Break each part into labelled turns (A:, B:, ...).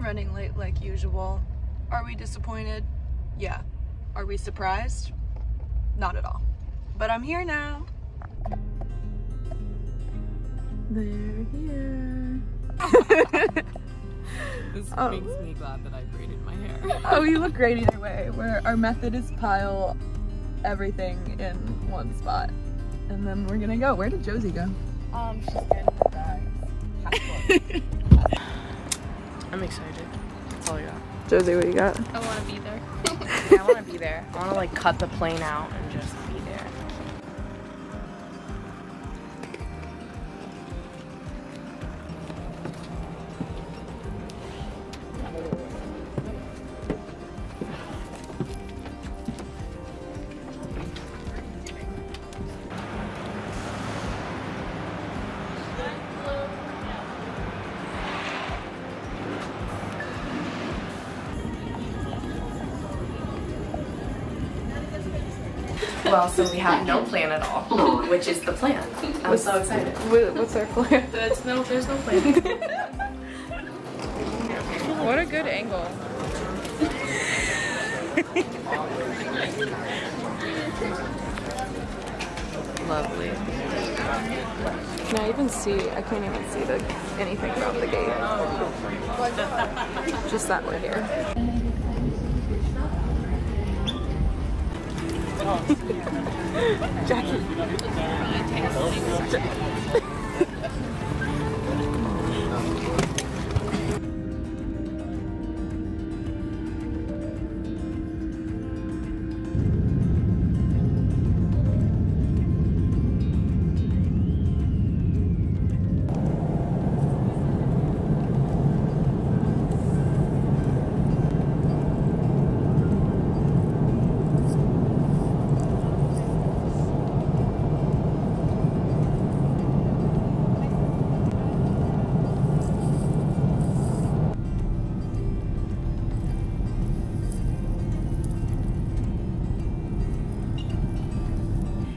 A: running late like usual. Are we disappointed? Yeah. Are we surprised? Not at all. But I'm here now. They're here.
B: This makes me glad that I braided my hair.
A: Oh, you look great either way. Our method is pile everything in one spot. And then we're gonna go. Where did Josie go?
B: She's getting her bags. I'm excited. That's all I got.
A: Josie, what do you got?
C: I want to be there.
B: Yeah, I want to be there. I want to like cut the plane out and just be there. Well, so we have no plan at all, which is the plan. I'm so excited.
A: What's our plan?
B: There's no plan.
A: What a good angle.
B: Lovely.
A: Can I even see? I can't even see anything about the gate. Just that we're here. Jackie.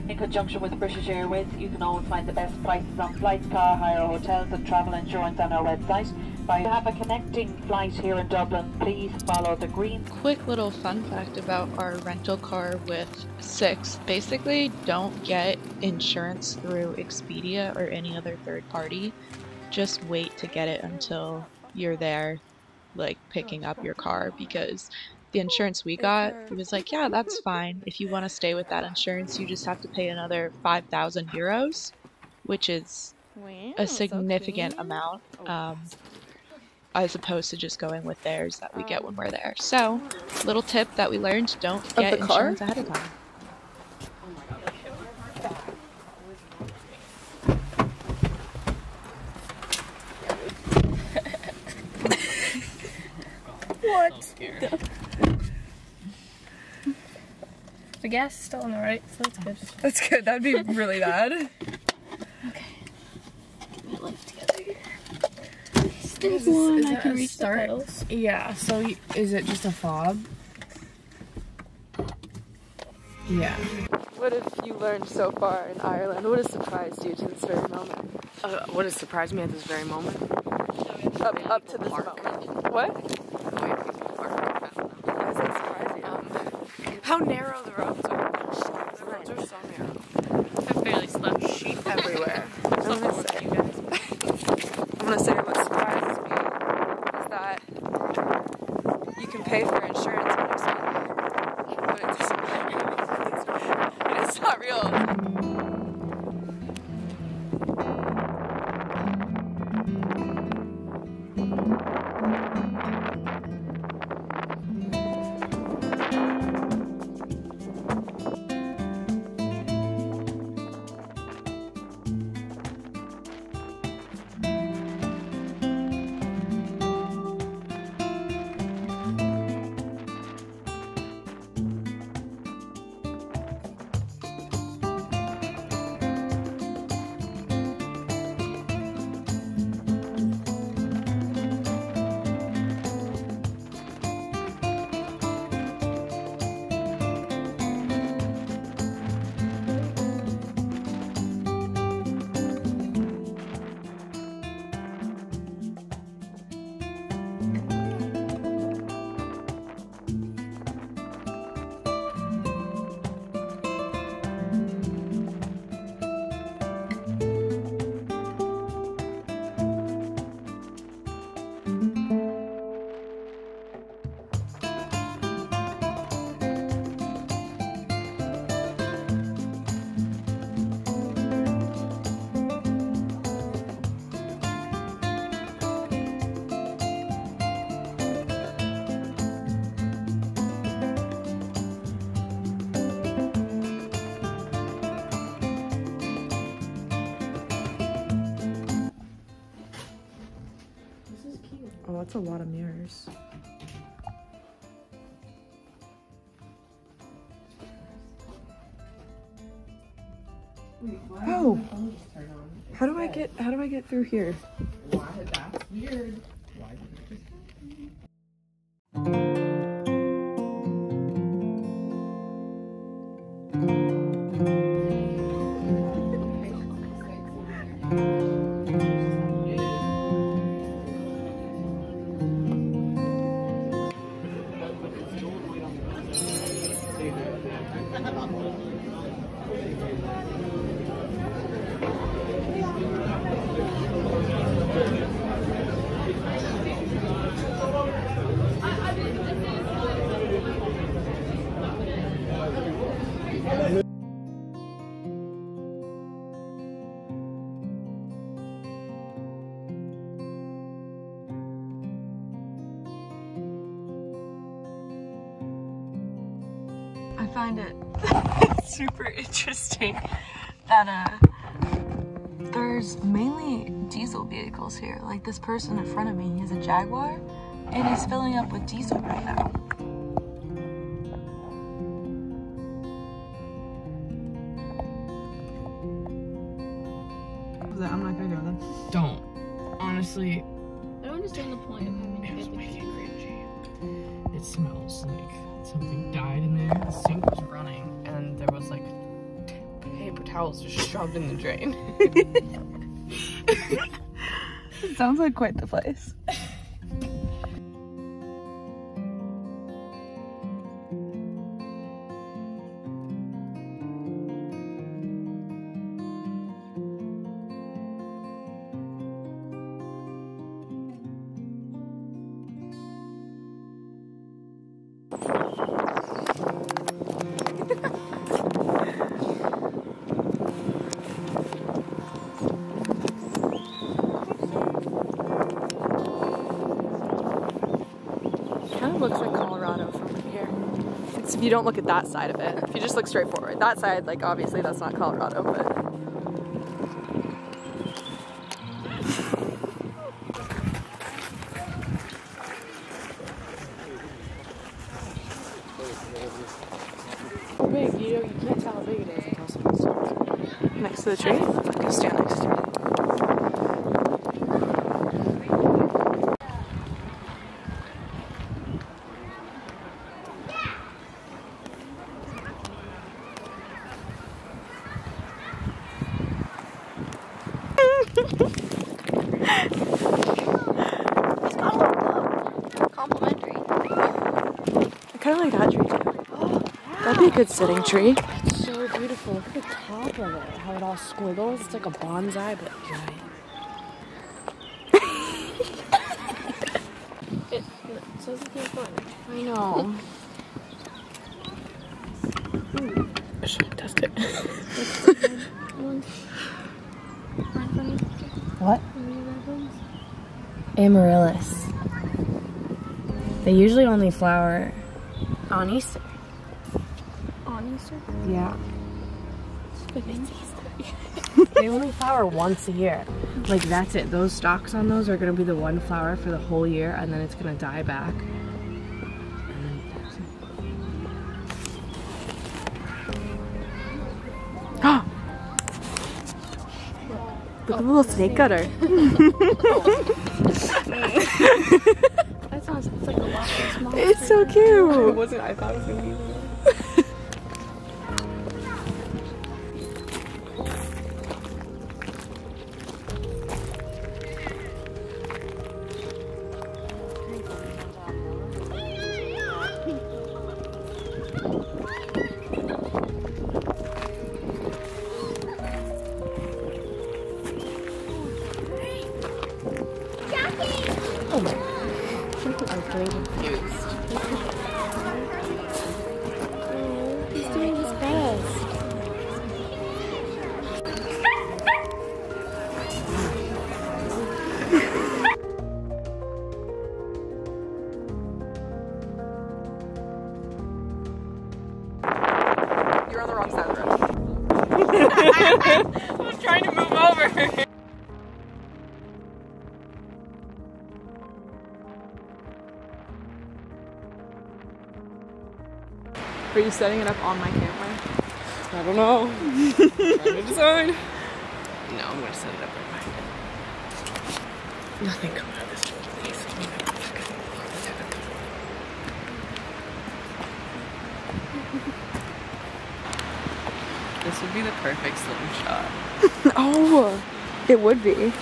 D: In conjunction with British Airways, you can always find the best prices on flights, car hire, hotels and travel insurance on our website. If you have a connecting flight here in Dublin, please follow the green.
C: Quick little fun fact about our rental car with Six. Basically, don't get insurance through Expedia or any other third party. Just wait to get it until you're there, like picking up your car, because the insurance we got, it was like, yeah, that's fine. If you want to stay with that insurance, you just have to pay another 5,000 euros, which is a significant amount, as opposed to just going with theirs that we get when we're there. So, little tip that we learned, don't get insurance ahead of time. What? The gas is still on the right, so that's good.
A: That's good. That'd be really bad.
C: Okay. Put my legs together here. There's one. I can reach the pedals.
B: Yeah, so is it just a fob? Yeah.
A: What have you learned so far in Ireland? What has surprised you to this very moment?
B: What has surprised me at this very moment?
A: Up to this moment. What? How does that surprise you?
B: How narrow the roads are. The roads are so narrow.
C: I barely slept.
B: Sheep everywhere.
A: I'm gonna say what surprises me is that you can pay for insurance when you're sleeping, but it doesn't. It's not real. That's a lot of mirrors. Oh! How do I get through here?
B: Why? That's weird. Why?
A: I find it super interesting that there's mainly diesel vehicles here. Like this person in front of me, he's a Jaguar and he's filling up with diesel right now. I'm not gonna go then.
B: Don't. Honestly,
C: I don't understand the point of having
B: it was
C: it.
B: making cringy. It smells like something died in there. The sink was running and there was like paper towels just shoved in the drain.
A: It sounds like quite the place. Looks like Colorado from here. It's, if you don't look at that side of it, if you just look straight forward. That side, like obviously that's not Colorado, but how big? You can't tell how big it is until someone starts. Next to the tree? Go stand next to it.
C: Complimentary.
A: I kind of like that tree too. That'd be a good sitting tree.
B: It's so beautiful. Look at the top of it. How it all squiggles. It's like a bonsai, but giant.
C: It says it's no fun.
B: I know. I should test it. What? Amaryllis. They usually only flower on Easter.
C: On Easter?
B: Yeah. They only flower once a year. Like that's it. Those stalks on those are gonna be the one flower for the whole year, and then it's gonna die back.
A: Look at the little snake gutter.
C: That sounds like a lot of small.
A: It's so cute.
B: It wasn't. I thought it was gonna be.
C: He's doing his best.
A: You're on the wrong side of the road.
B: I'm trying to move over.
A: Are you setting it up on my camera?
B: I don't know. Trying to decide. No, I'm gonna set it up right behind it. Nothing coming out of this door, please. This would be the perfect slingshot.
A: Oh, it would be.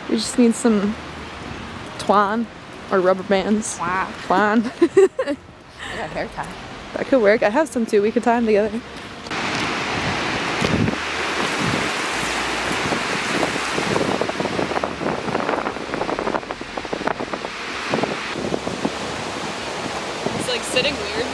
A: We just need some twine or rubber bands.
B: Wow.
A: Twine.
B: I got hair tie.
A: That could work. I have some too. We could tie them together.
B: It's like sitting weird.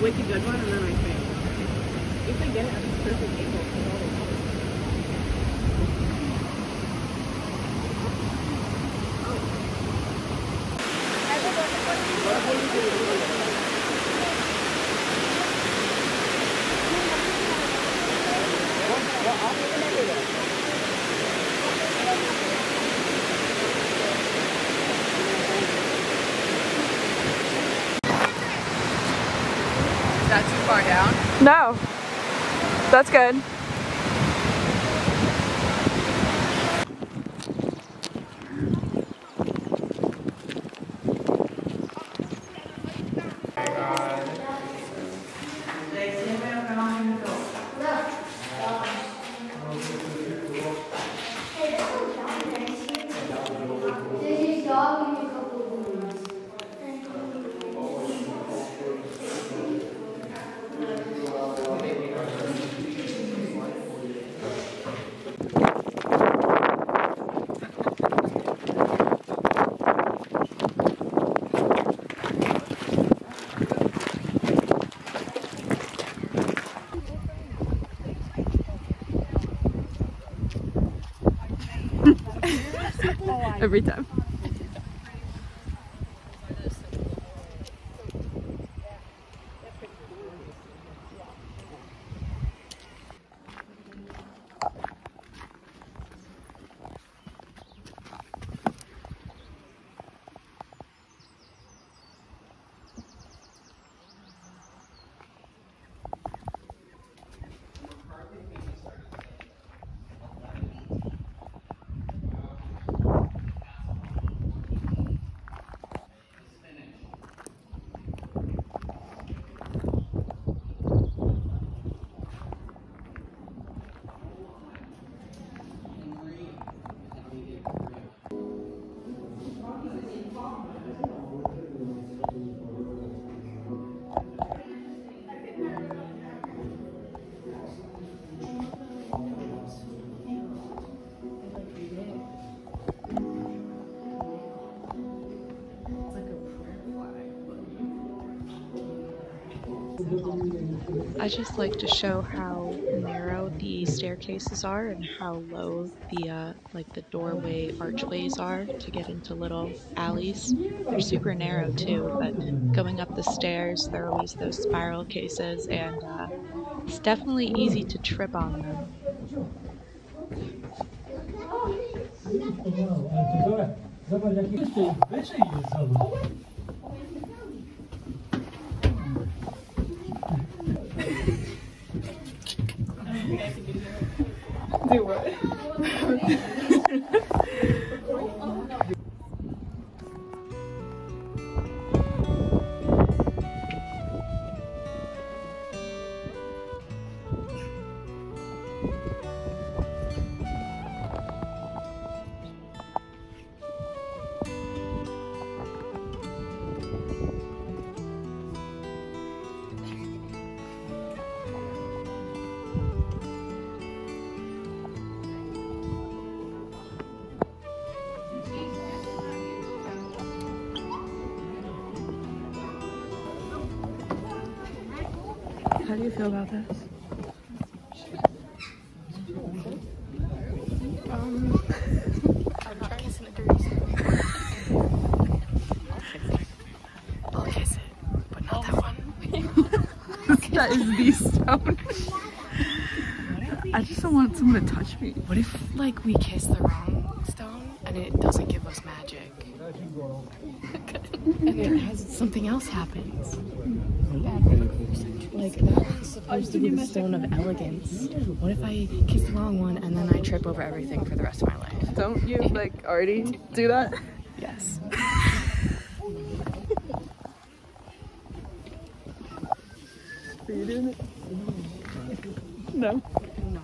B: Wicked good one, and then I failed. If I get it at this perfect angle, Is that too far down?
A: No. That's good. Every time. I just like to show how narrow the staircases are and how low the like the doorway archways are to get into little alleys. They're super narrow too, but going up the stairs there are always those spiral cases, and it's definitely easy to trip on them.
B: Do what?
A: How do you feel about this?
B: I'm trying to send it dirty. I'll kiss it, but not that one.
A: That is the stone. I just don't want someone to touch me.
B: What if, like, we kiss the wrong stone and it doesn't give us magic? And it has something else happens. Like, that one's supposed to be the stone of elegance. What if I kiss the wrong one and then I trip over everything for the rest of my life?
A: Don't you, like, already do that?
B: Yes.
A: Are you doing it? No.
B: No.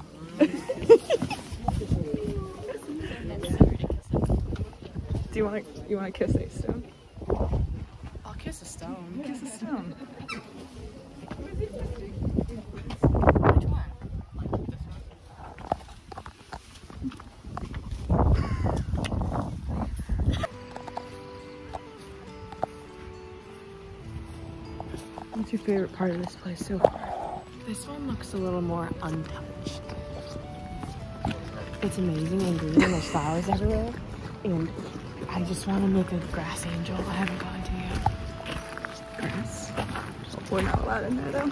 A: Do you want to kiss a stone?
B: I'll kiss a stone.
A: Kiss a stone.
B: Which one? Like this one?
A: What's your favorite part of this place so far?
B: This one looks a little more untouched. It's amazing and green and there's flowers everywhere. And I just want to make a grass angel. I haven't gone to yet.
A: Grass. We're not allowed in there though.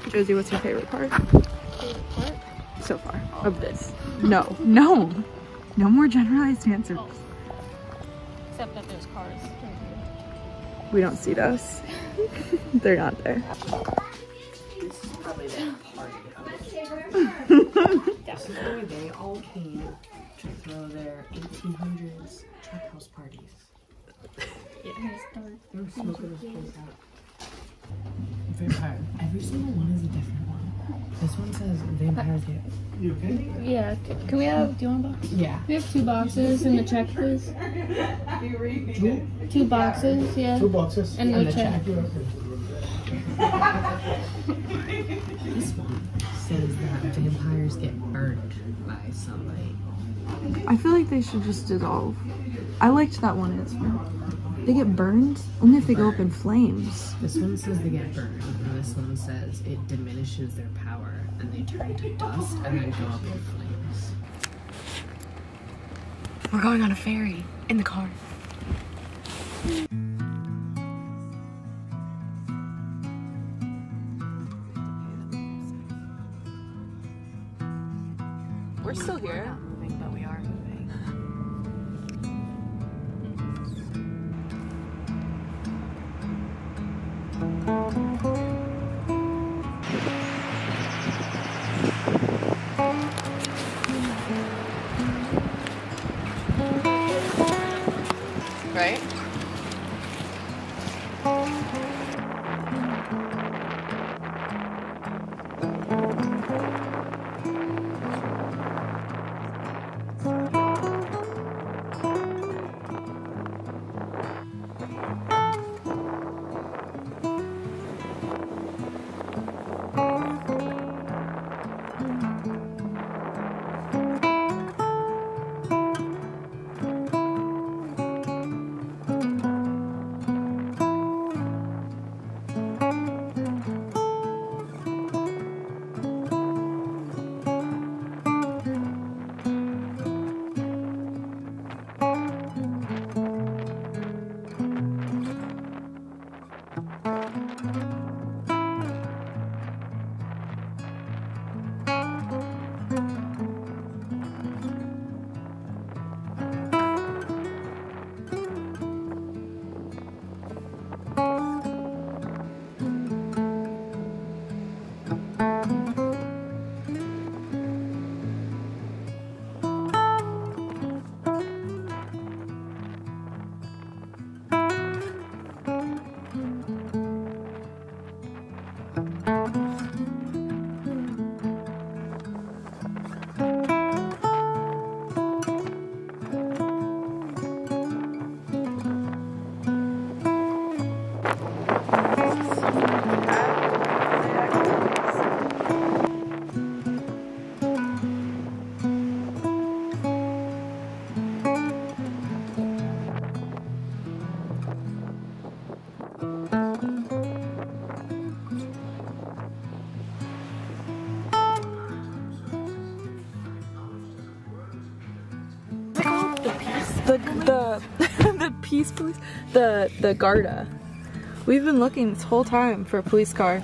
A: Josie, what's your favorite part?
C: Favorite part?
A: So far of this? No. No more generalized answers.
C: Except that there's cars.
A: We don't see those. They're not there.
B: This is probably their party house. That's where they all came to throw their 1800s trap house parties. Yeah. They were smoking this place out. Vampire. Every single one is a different one. This one says vampires get. You okay?
E: Yeah, can we have, do you want a box?
B: Yeah.
E: We have 2 boxes and the check, please. 2 boxes, yeah.
F: 2 boxes.
E: And the check.
B: This one says that vampires get burned by sunlight.
A: I feel like they should just dissolve. I liked that one answer. They get burned only if they go up in flames.
B: This one says they get burned, and this one says it diminishes their power and they turn to dust and then go up in flames. We're going on a ferry in the car.
A: We're still
B: We're
A: here.
B: not moving, but we are moving.
A: Right? The the peace police, the Garda. We've been looking this whole time for a police car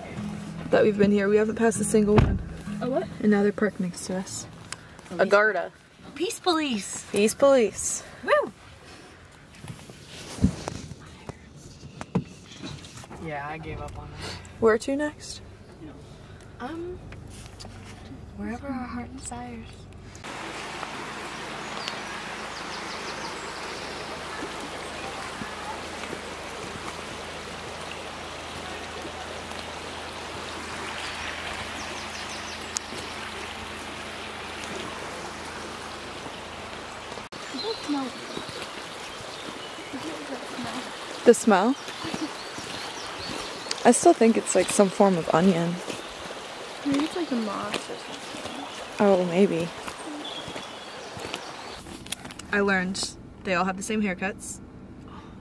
A: that we've been here. We haven't passed a single one.
E: A what?
A: And now they're parked next to us. A Garda.
B: Peace police.
A: Peace police.
B: Woo! Yeah, I gave up on that.
A: Where to next?
E: Wherever our heart desires.
A: The smell? I still think it's like some form of onion.
E: Maybe it's like a moss or something.
A: Oh, maybe. I learned they all have the same haircuts.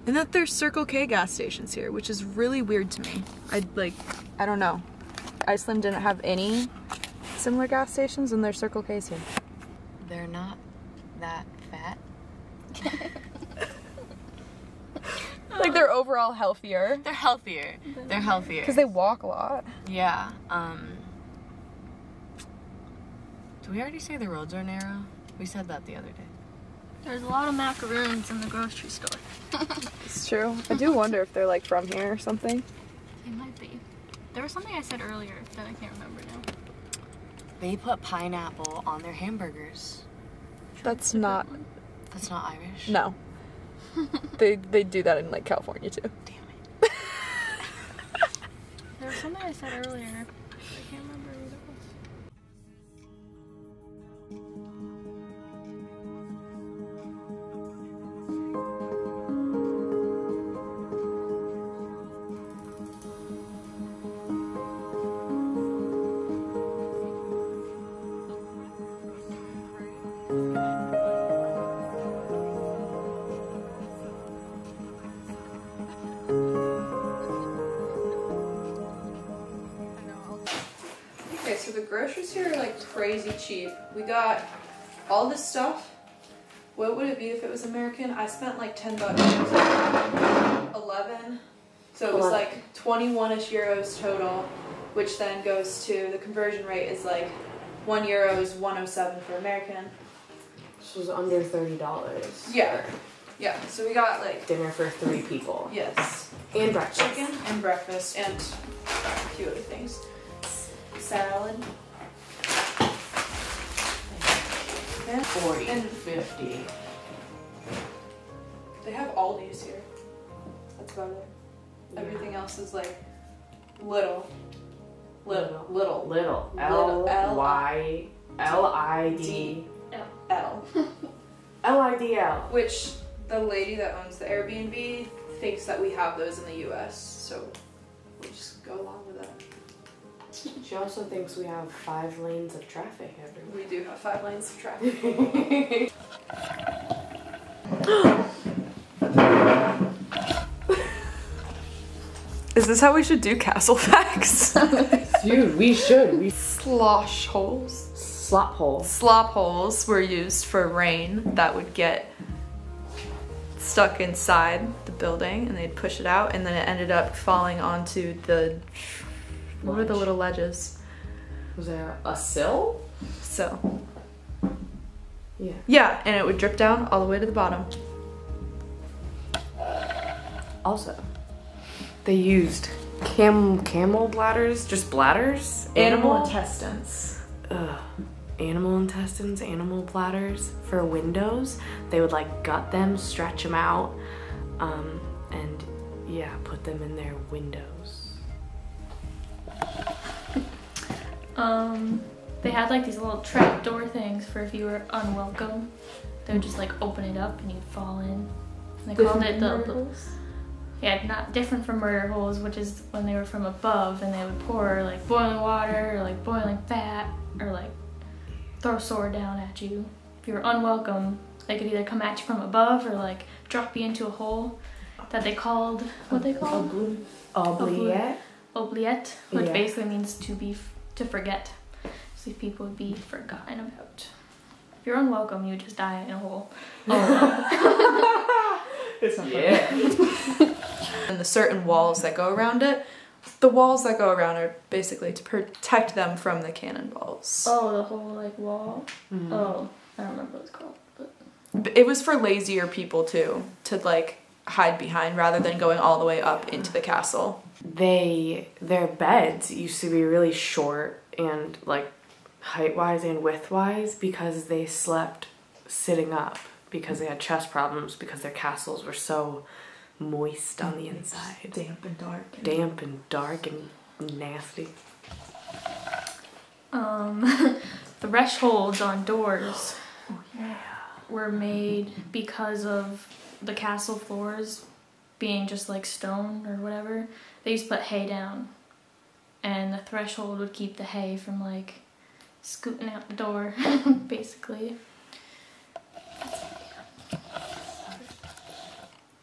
A: And that there's Circle K gas stations here, which is really weird to me. I don't know. Iceland didn't have any similar gas stations and there's Circle K's here.
B: They're not that fat.
A: Like they're overall healthier.
B: They're healthier. They're healthier.
A: Because they walk a lot.
B: Yeah. Did we already say the roads are narrow? We said that the other day.
E: There's a lot of macaroons in the grocery store.
A: It's true. I do wonder if they're like from here or something.
E: It might be. There was something I said earlier that I can't remember now.
B: They put pineapple on their hamburgers.
A: That's not
B: Irish?
A: No. They do that in like California too.
B: Damn it.
E: There was something I said earlier. I can't remember what it was.
A: Okay, so the groceries here are like crazy cheap. We got all this stuff. What would it be if it was American? I spent like $10. 11. So it was like 21-ish euros total, which then goes to, the conversion rate is like €1 is 107 for American.
B: This was under $30.
A: Yeah. Yeah, so we got like
B: Dinner for 3 people.
A: yes,
B: And breakfast.
A: chicken and breakfast and a few other things. Salad. Yeah.
B: 40,
A: And
B: 50.
A: they have Aldi's here. That's about it. Everything else is like little.
B: Little.
A: Little.
B: L-Y. L-I-D.
A: L.
B: L-I-D-L.
A: Which the lady that owns the Airbnb thinks that we have those in the US, so we'll just go along with that.
B: She also thinks we have 5 lanes of traffic everywhere.
A: We do have 5 lanes of traffic. Is this how we should do castle facts?
B: Dude, we should.
A: Slosh holes.
B: Slop holes.
A: Slop holes were used for rain that would get stuck inside the building and they'd push it out and then it ended up falling onto the, what are the little ledges?
B: Was there a sill?
A: So.
B: Yeah.
A: Yeah, and it would drip down all the way to the bottom.
B: Also, they used camel bladders, just bladders?
A: Animal intestines.
B: Ugh. Animal intestines, animal bladders for windows. They would like gut them, stretch them out, and yeah, put them in their windows.
E: They had like these little trap door things for if you were unwelcome. They would just like open it up and you'd fall in. And they called it the yeah, not different from murder holes, which is when they were from above and they would pour like boiling water or like boiling fat or like throw a sword down at you. If you were unwelcome, they could either come at you from above or like drop you into a hole that they called, what they called?
B: Oubliette.
E: Oubliette, which
B: Yeah.
E: basically means to forget. So people would be forgotten about. If you're unwelcome, you just die in a hole.
A: Oh. It's not funny. And the certain walls that go around it, the walls that go around are basically to protect them from the cannonballs.
E: Oh, the whole like wall? Mm-hmm. Oh, I don't remember what it's called.
A: But it was for lazier people too, to like hide behind rather than going all the way up into the castle.
B: Their beds used to be really short and like height-wise and width-wise because they slept sitting up because they had chest problems because their castles were so moist on the inside.
A: Damp and dark.
B: Damp and dark and nasty.
E: Thresholds on doors were made because of the castle floors being just like stone or whatever. They used to put hay down, and the threshold would keep the hay from like scooting out the door, basically.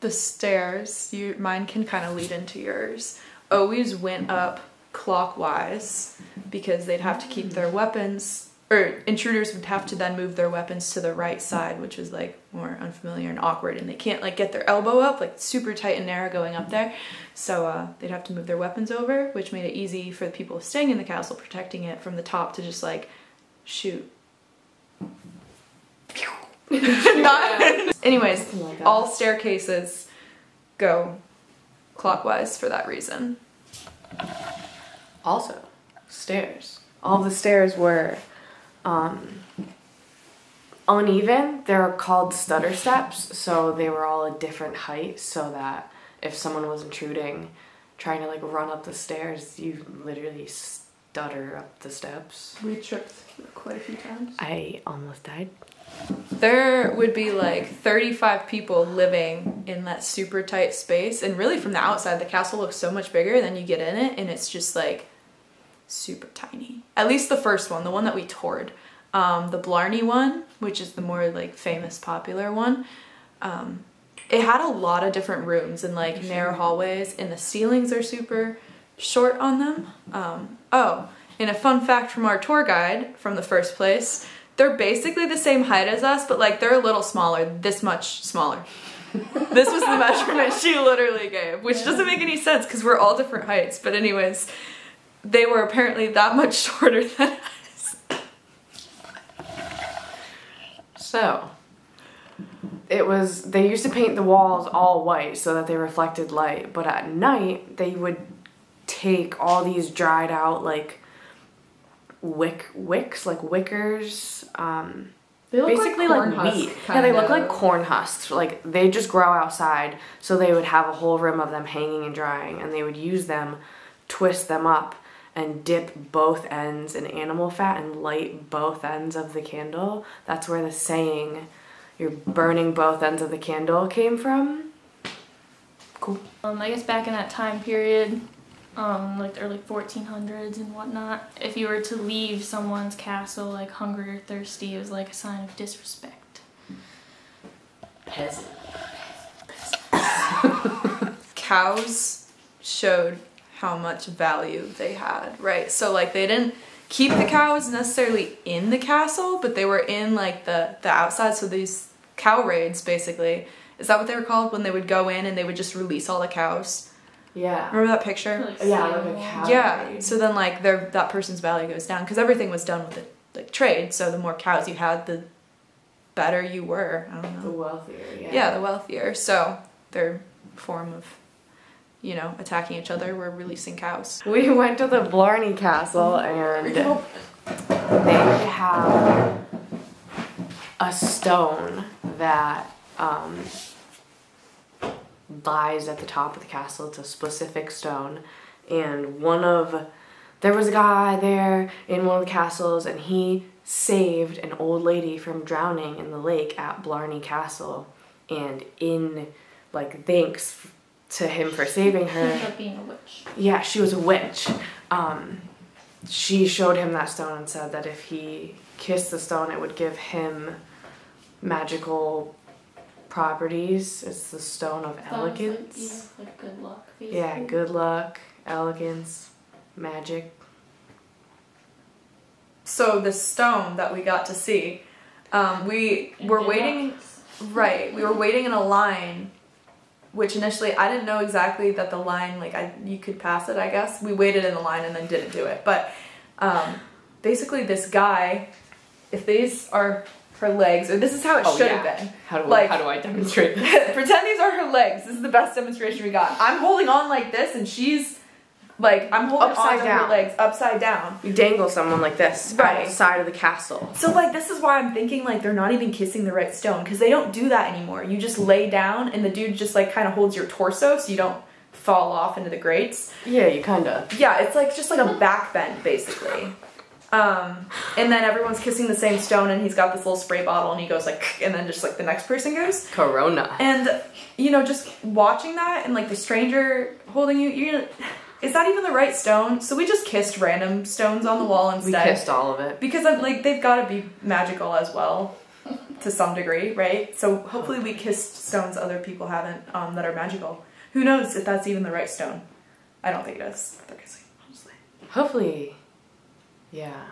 A: The stairs, mine can kind of lead into yours, always went up clockwise because they'd have to keep their weapons, or intruders would have to then move their weapons to the right side, which was like more unfamiliar and awkward, and they can't like get their elbow up, like super tight and narrow going up there. So they'd have to move their weapons over, which made it easy for the people staying in the castle, protecting it from the top, to just like shoot. Anyways, all staircases go clockwise for that reason.
B: Also, stairs. All the stairs were uneven. They're called stutter steps, so they were all a different height so that if someone was intruding, trying to like run up the stairs, you literally stutter up the steps.
A: We tripped quite a few times.
B: I almost died.
A: There would be like 35 people living in that super tight space, and really from the outside the castle looks so much bigger than you get in it, and it's just like super tiny. At least the first one, the one that we toured. The Blarney one, which is the more like famous popular one, it had a lot of different rooms and like narrow hallways, and the ceilings are super short on them. Oh, and a fun fact from our tour guide from the first place, they're basically the same height as us, but like they're a little smaller, this much smaller. This was the measurement she literally gave, which doesn't make any sense because we're all different heights. But anyways, they were apparently that much shorter than us.
B: So, they used to paint the walls all white so that they reflected light, but at night they would take all these dried out like wickers,
A: They look
B: basically like meat. Yeah, they look like corn husks. Like they just grow outside, so they would have a whole rim of them hanging and drying, and they would use them, twist them up, and dip both ends in animal fat and light both ends of the candle. That's where the saying, "You're burning both ends of the candle," came from. Cool.
E: I guess back in that time period, like the early 1400s and whatnot, if you were to leave someone's castle like hungry or thirsty, it was like a sign of disrespect.
B: Peasant.
A: Cows showed how much value they had, right? So like they didn't keep the cows necessarily in the castle, but they were in like the outside. So these cow raids, basically, is that what they were called, when they would go in and they would just release all the cows?
B: Yeah.
A: Remember that picture?
E: Like
B: Yeah, like a cow.
A: Yeah. So then like that person's value goes down because everything was done with it, like trade. So the more cows you had, the better you were. I don't know.
B: The wealthier, yeah.
A: Yeah, the wealthier. So their form of, you know, attacking each other were releasing cows.
B: We went to the Blarney Castle and they have a stone that lies at the top of the castle. It's a specific stone, and there was a guy there in one of the castles, and he saved an old lady from drowning in the lake at Blarney Castle, and in like thanks to him for saving her.
E: Ended up being a witch.
B: Yeah, she was a witch. She showed him that stone and said that if he kissed the stone, it would give him magical properties. It's the stone of elegance.
E: Like good luck, basically.
B: Yeah, good luck, elegance, magic.
A: So the stone that we got to see, We were waiting, right, we were waiting in a line, which initially I didn't know exactly that the line, like you could pass it, I guess. We waited in the line and then didn't do it. But basically this guy, if these are her legs, or this is how it should have been.
B: How do I demonstrate this?
A: Pretend these are her legs. This is the best demonstration we got. I'm holding on like this and she's like, I'm holding on to her legs upside down.
B: You dangle someone like this out the side of the castle.
A: So like, this is why I'm thinking like they're not even kissing the right stone, because they don't do that anymore. You just lay down and the dude just like kind of holds your torso so you don't fall off into the grates.
B: Yeah, you kind of.
A: Yeah, it's like just like a back bend basically. And then everyone's kissing the same stone and he's got this little spray bottle and he goes like, and then just like the next person goes.
B: Corona.
A: And you know, just watching that and like the stranger holding you, it's not even the right stone, so we just kissed random stones on the wall instead.
B: We kissed all of it.
A: Because I'm like, they've got to be magical as well, to some degree, right? So hopefully we kissed stones other people haven't, that are magical. Who knows if that's even the right stone? I don't think it is. They're kissing, honestly.
B: Hopefully, yeah.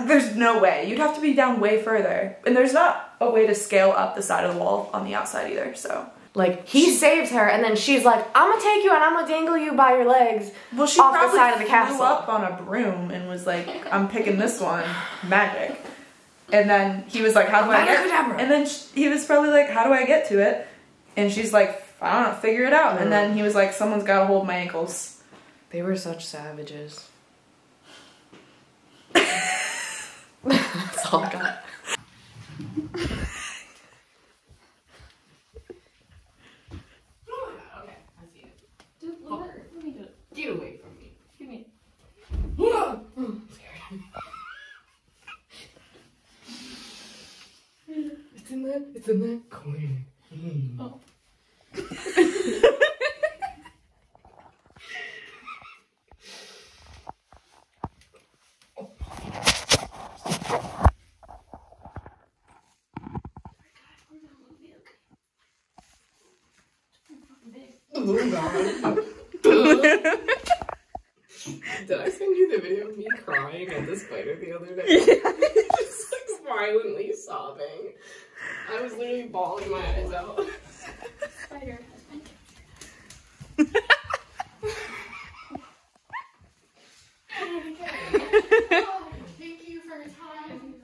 A: There's no way. You'd have to be down way further. And there's not a way to scale up the side of the wall on the outside either, so.
B: Like, he saves her, and then she's like, I'm gonna take you and I'm gonna dangle you by your legs off the side of the castle.
A: Flew up on a broom and was like, I'm picking this one, magic. And then he was like, how do I get it? And then he was probably like, how do I get to it? And she's like, I don't know, figure it out. And then he was like, someone's gotta hold my ankles.
B: They were such savages. That's all I got. Get away from me. Give me. I'm scared. It's in that corner. Oh. Oh god. Did I send you the video of me crying at the spider the other day? Yeah. Just like violently sobbing. I was literally bawling my eyes out. Spider has been captured. Oh, thank you for your time.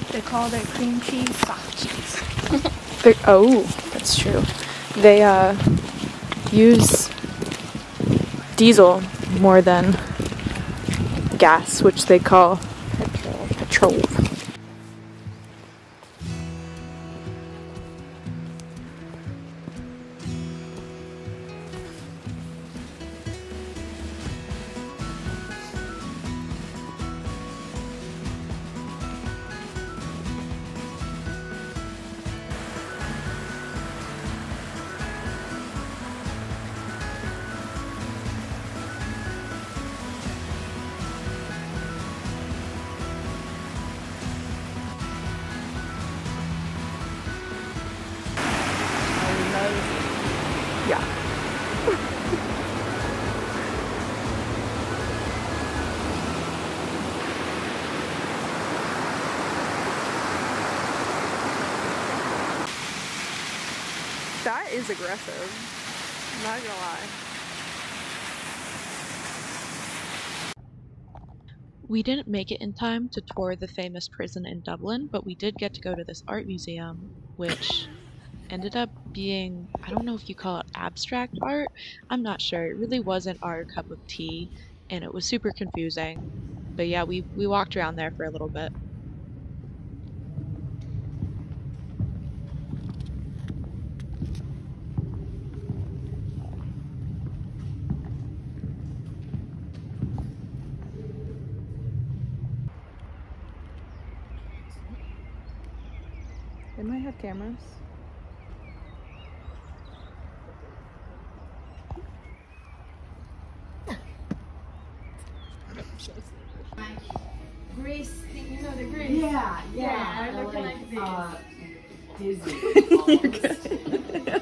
C: They call their cream cheese soft cheese. Oh, that's true. They use diesel more than gas, which they call petrol. Yeah. That is aggressive. I'm not gonna lie. We didn't make it in time to tour the famous prison in Dublin, but we did get to go to this art museum, which ended up being, I don't know if you call it abstract art. I'm not sure. It really wasn't our cup of tea, and it was super confusing. But yeah, we walked around there for a little bit. They might have cameras.
A: Grease, you know the grease?
B: Yeah.
A: Yeah, looking like this.
B: Dizzy.
C: You're good.